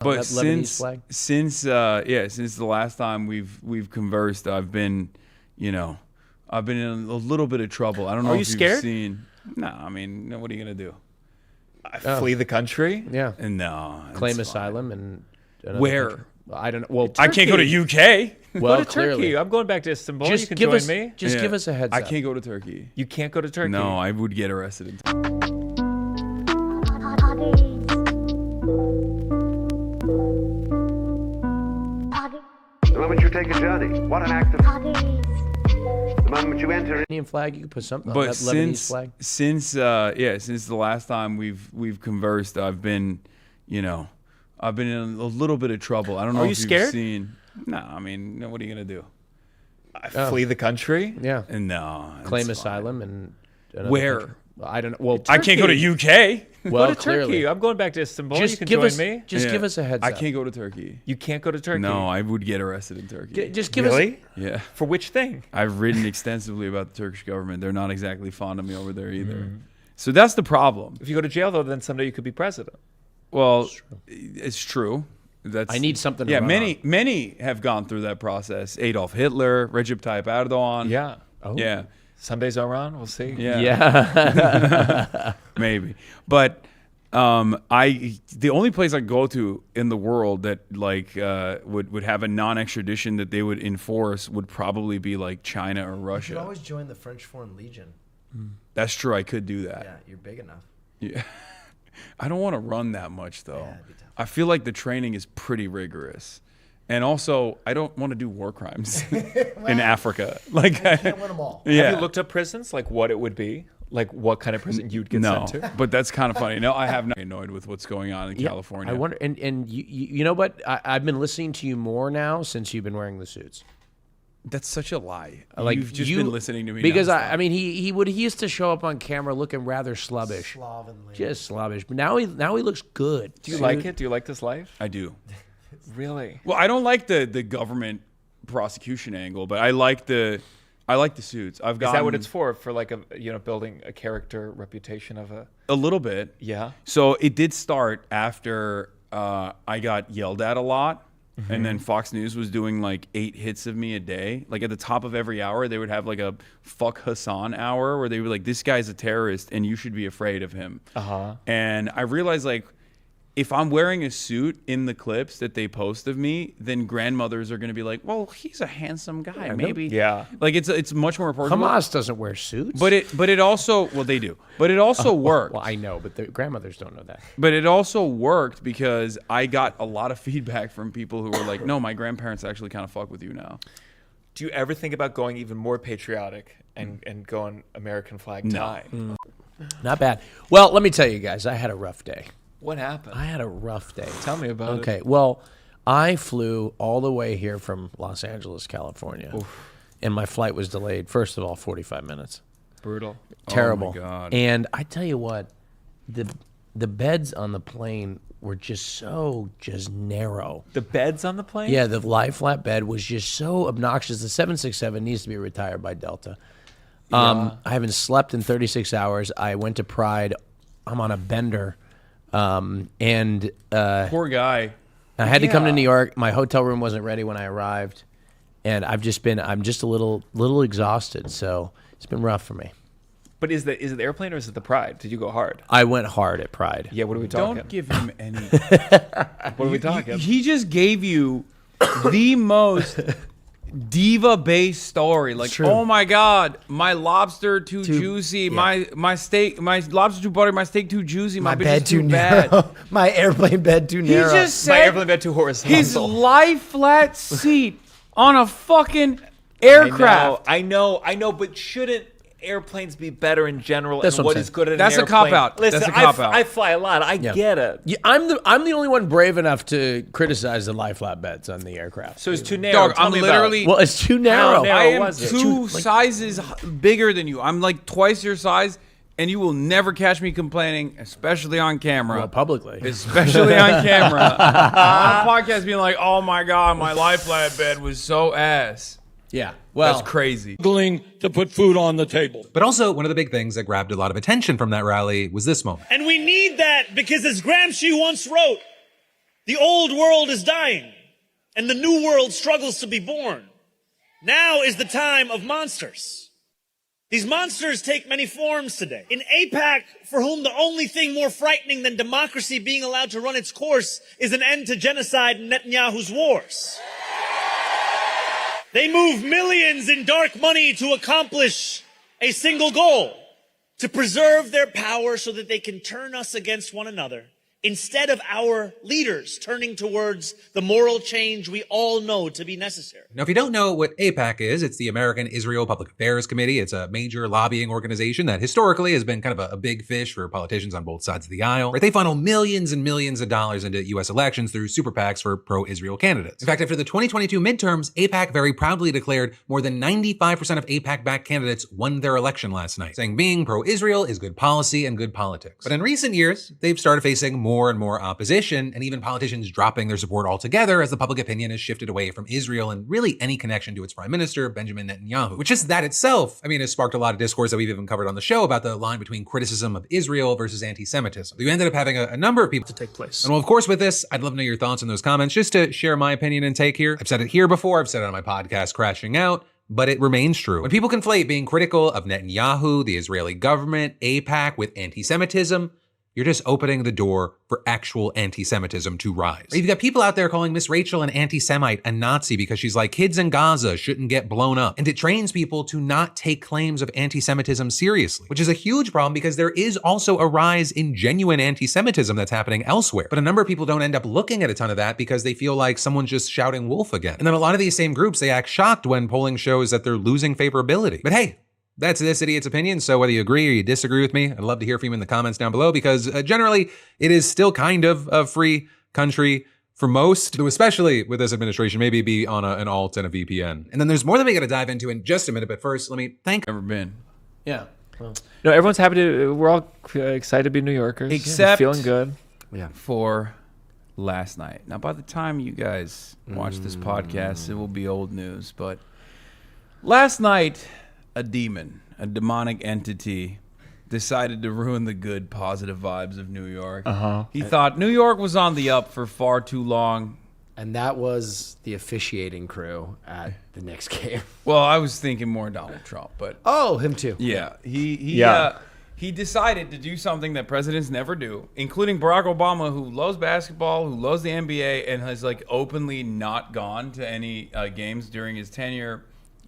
But Lebanese flag? since the last time we've conversed, I've been in a little bit of trouble. I don't know if you've seen. No, I mean, what are you gonna do? Flee the country? Yeah. No. Claim asylum and where? Country. I don't know. Well, I can't go to UK. Well, go to clearly. Turkey. I'm going back to Istanbul. Just you can give join us, me. Just give us a heads up. I can't go to Turkey. You can't go to Turkey. No, I would get arrested in Turkey. The moment you take a journey, what an act of... The moment you enter... Indian flag, you can put something on But that Lebanese flag. since the last time we've conversed, I've been in a little bit of trouble. I don't know if you've seen. No, I mean, what are you gonna do? Flee the country? Yeah. No. Claim asylum and where? Country. I don't know. Well, I can't go to UK. Well, go to Turkey. I'm going back to Istanbul. Just you can give join us, me. Just give us a heads up. I can't go to Turkey. You can't go to Turkey. No, I would get arrested in Turkey. Just give Really? us. Yeah. For which thing? I've written extensively about the Turkish government. They're not exactly fond of me over there either. So that's the problem. If you go to jail, though, then someday you could be president. Well, it's true. I need something to Yeah, run many have gone through that process. Adolf Hitler, Recep Tayyip Erdogan. Yeah. Oh. Yeah. Somedays Iran. We'll see. Yeah. Maybe. But the only place I go to in the world that would have a non-extradition that they would enforce would probably be like China or Russia. You could always join the French Foreign Legion. That's true. I could do that. Yeah, you're big enough. Yeah. I don't want to run that much though. Yeah, it'd be tough. I feel like the training is pretty rigorous. And also, I don't want to do war crimes in Africa. Like, You can't win them all. yeah. Have you looked up prisons? Like what it would be? Like what kind of prison you'd get No, sent to? but that's kind of funny. No, I have not annoyed with what's going on in California. I wonder, and you know what? I've been listening to you more now since you've been wearing the suits. That's such a lie. Like You've just been listening to me because nonstop. I mean he used to show up on camera looking rather slubbish, Slovenly. just slubbish. But now he looks good. Do you like it? Do you like this life? I do. Really? Well, I don't like the government prosecution angle, but I like the suits. I've got Is that what it's for? For like building a character reputation of a little bit. Yeah. So it did start after I got yelled at a lot. And then Fox News was doing like 8 hits of me a day. Like at the top of every hour, they would have like a fuck Hassan hour where they were like, this guy's a terrorist and you should be afraid of him. And I realized like, if I'm wearing a suit in the clips that they post of me, then grandmothers are going to be like, well, he's a handsome guy. Maybe. Yeah. Like it's much more approachable. Hamas doesn't wear suits, But it also, well, they do. But it also worked. Well, I know, but the grandmothers don't know that. But it also worked because I got a lot of feedback from people who were like, no, my grandparents actually kind of fuck with you now. Do you ever think about going even more patriotic and going American flag tie? Not bad. Well, let me tell you guys, I had a rough day. What happened? I had a rough day. Tell me about it. Okay, well, I flew all the way here from Los Angeles, California, and my flight was delayed. First of all, 45 minutes. Brutal. Terrible. Oh my God. And I tell you what, the beds on the plane were just narrow. The beds on the plane? Yeah, the lie flat bed was just so obnoxious. The 767 needs to be retired by Delta. I haven't slept in 36 hours. I went to Pride. I'm on a bender. Poor guy. I had to come to New York. My hotel room wasn't ready when I arrived. And I'm just a little exhausted. So it's been rough for me. But is it the airplane or is it the Pride? Did you go hard? I went hard at Pride. Yeah, what are we talking? Don't give him any. What are we talking? He just gave you the most diva-based story. Like, oh my God, my lobster too juicy, my lobster too buttery, my steak too juicy, my bed too bad, My airplane bed too he narrow. just My said airplane bed too horizontal. his lie flat seat on a fucking aircraft. I know, but shouldn't airplanes be better in general? That's and what what I'm is saying. good at That's an a airplane? cop-out. Listen, That's a cop-out. I fly a lot. I get it. Yeah, I'm the only one brave enough to criticize the lie flat beds on the aircraft. So it's too narrow. Dog, Tell I'm me literally. Well, it's too narrow. narrow I am was it? two sizes bigger than you. I'm like twice your size, and you will never catch me complaining, especially on camera. Well, publicly. Especially on camera. On a podcast being like, oh my God, my lie flat bed was so ass. Yeah. Well, That's crazy. Struggling to put food on the table. But also, one of the big things that grabbed a lot of attention from that rally was this moment. And we need that because, as Gramsci once wrote, The old world is dying, and the new world struggles to be born. Now is the time of monsters. These monsters take many forms today. In AIPAC, for whom the only thing more frightening than democracy being allowed to run its course is an end to genocide and Netanyahu's wars. They move millions in dark money to accomplish a single goal, to preserve their power so that they can turn us against one another, instead of our leaders turning towards the moral change we all know to be necessary. Now, if you don't know what AIPAC is, it's the American Israel Public Affairs Committee. It's a major lobbying organization that historically has been kind of a big fish for politicians on both sides of the aisle. Right? They funnel millions and millions of dollars into U.S. elections through super PACs for pro-Israel candidates. In fact, after the 2022 midterms, AIPAC very proudly declared more than 95% of AIPAC-backed candidates won their election last night, saying being pro-Israel is good policy and good politics. But in recent years, they've started facing more and more opposition, and even politicians dropping their support altogether as the public opinion has shifted away from Israel and really any connection to its prime minister, Benjamin Netanyahu. Which is that itself, has sparked a lot of discourse that we've even covered on the show about the line between criticism of Israel versus anti-Semitism. We ended up having a number of people to take place. And well, of course, with this, I'd love to know your thoughts in those comments, just to share my opinion and take here. I've said it here before, I've said it on my podcast, Crashing Out, but it remains true. When people conflate being critical of Netanyahu, the Israeli government, AIPAC with anti-Semitism, you're just opening the door for actual anti-Semitism to rise. You've got people out there calling Miss Rachel an anti-Semite, a Nazi, because she's like, kids in Gaza shouldn't get blown up. And it trains people to not take claims of anti-Semitism seriously, which is a huge problem because there is also a rise in genuine anti-Semitism that's happening elsewhere. But a number of people don't end up looking at a ton of that because they feel like someone's just shouting wolf again. And then a lot of these same groups, they act shocked when polling shows that they're losing favorability. But hey, that's this idiot's opinion, so whether you agree or you disagree with me, I'd love to hear from you in the comments down below because generally it is still kind of a free country for most, though especially with this administration, maybe be on an alt and a VPN. And then there's more that we got to dive into in just a minute, but first, let me thank... Never been. Yeah. Well, No, everyone's happy to. We're all excited to be New Yorkers. Except- feeling good. For last night. Now, by the time you guys watch this podcast, it will be old news. But last night, a demonic entity, decided to ruin the good, positive vibes of New York. He thought New York was on the up for far too long. And that was the officiating crew at the Knicks game. Well, I was thinking more Donald Trump, but Oh, him too. yeah, Yeah. he decided to do something that presidents never do, including Barack Obama, who loves basketball, who loves the NBA, and has like openly not gone to any games during his tenure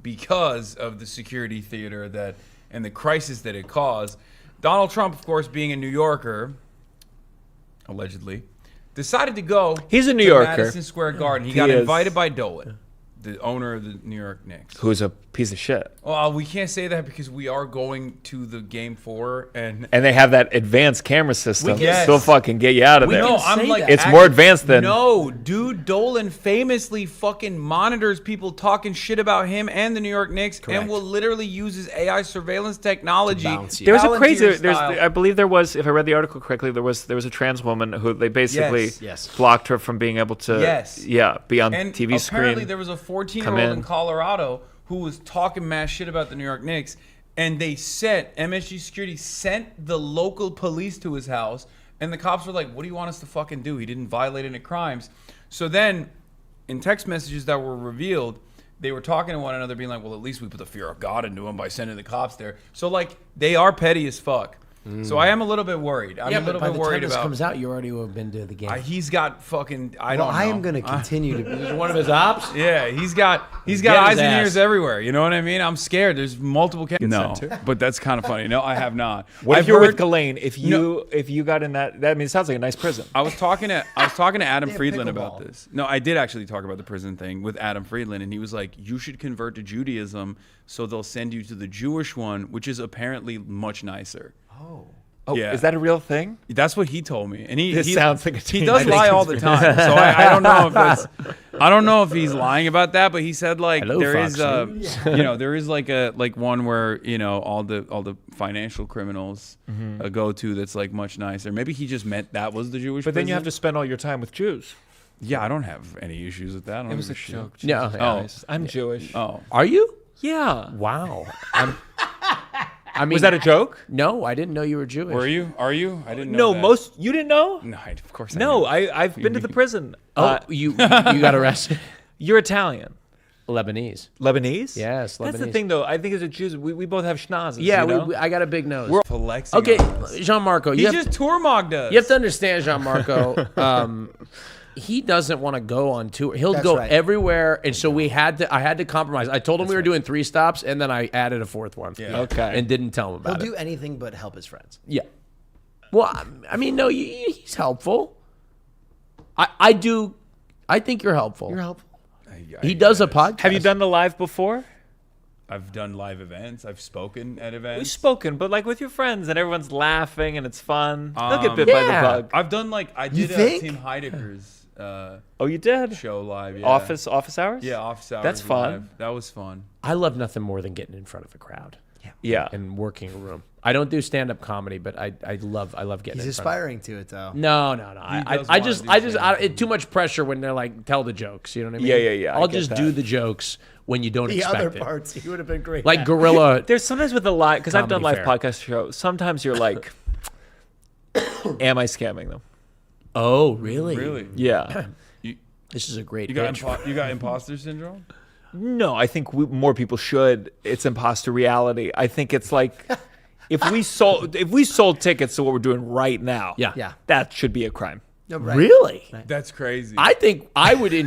because of the security theater that and the crisis that it caused. Donald Trump, of course, being a New Yorker, allegedly, decided to go. He's a New to Yorker. Madison Square Garden. He He got is. invited by Dolan, the owner of the New York Knicks. Who's a piece of shit. Well, we can't say that because we are going to the Game 4, and And they have that advanced camera system. Yes. They'll fucking get you out of there. no, I'm like, It's more advanced than. No, dude, Dolan famously fucking monitors people talking shit about him and the New York Knicks, and will literally use his AI surveillance technology. bounce you. There was a Palantir crazy. style. I believe there was. If I read the article correctly, there was a trans woman who they basically Yes. blocked her from being able to. Yes. Yeah, be on And TV apparently screen. there was a come 14-year-old in. in Colorado who was talking mass shit about the New York Knicks, and they sent MSG security sent the local police to his house, and the cops were like, "What do you want us to fucking do? He didn't violate any crimes." So then, in text messages that were revealed, they were talking to one another, being like, "Well, at least we put the fear of God into him by sending the cops there." So like, they are petty as fuck. So I am a little bit worried. I'm yeah, a little but by bit the worried time this about. comes out, you already will have been to the game. He's got fucking. I Well, don't know. I am going to continue to be One of his ops? Yeah, he's got Get his eyes and ass. ears everywhere. You know what I mean? I'm scared. There's multiple No, but that's kind of funny. No, I have not. What I've if you're heard- with Ghislaine? If you got in that, I mean, it sounds like a nice prison. I was talking to Adam They have Friedland about pickleball. this. No, I did actually talk about the prison thing with Adam Friedland, and he was like, "You should convert to Judaism, so they'll send you to the Jewish one, which is apparently much nicer." Oh, Yeah. is that a real thing? That's what he told me, and he This sounds like a he team. does I think lie all it's the time. So I don't know if that's I don't know if he's lying about that, but he said like Hello, there Fox is there is like one where all the financial criminals go to that's like much nicer. Maybe he just meant that was the Jewish. But then you have to prison. spend all your time with Jews. Yeah, I don't have any issues with that. I don't It was give a shit. joke. No. Jesus Oh. Christ. I'm Jewish. Oh, Are you? Yeah. Wow. I mean, Was that a joke? No, I didn't know you were Jewish. Were you? Are you? I didn't know. No, that. you didn't know? No, of course. No, I knew. I've been to the prison. Oh, you got arrested? You're Italian. Lebanese. Lebanese? Yes, That's the Lebanese. thing, though. I think as a Jews, we both have schnozzes. Yeah, you know? I got a big nose. We're flexing. Okay, on us. Jeanmarco, He just tour mogged us. you have to understand, Gianmarco. He doesn't want to go on tour. He'll That's go right. everywhere, and so I had to compromise. I told him we were doing 3 stops, and then I added a 4th one. Yeah. Okay. and didn't tell him He'll about it. do anything but help his friends. Yeah. Well, I mean, no, he's helpful. I do. I think you're helpful. You're helpful. He does a podcast. Have you done the live before? I've done live events. I've spoken at We've events. spoken, but like with your friends, and everyone's laughing, and it's fun. They'll get bit by yeah. the bug. I've done I did think? Team Heidecker's Oh, you did? show live. Yeah. Office hours? Yeah, office hours. That's fun. live. That was fun. I love nothing more than getting in front of a crowd. Yeah. And working a room. I don't do stand-up comedy, but I love getting. He's in front of aspiring to it, though. No. does I wanna just, do it, too much pressure when they're like, tell the jokes. You know what I mean? Yeah, I I'll get just that. do the jokes when you don't The expect other it. parts, he would have been great. Like Gorilla. There's sometimes with the live, because I've done live Comedy Fair. podcast shows, sometimes you're like, am I scamming them? Oh, really? Really? Yeah. This is a great You got pitch. you got imposter syndrome? No, I think more people should. It's imposter reality. I think it's like if we sold tickets to what we're doing right now, Yeah. Yeah. that should be a crime. No, right. Really? That's crazy. I think I would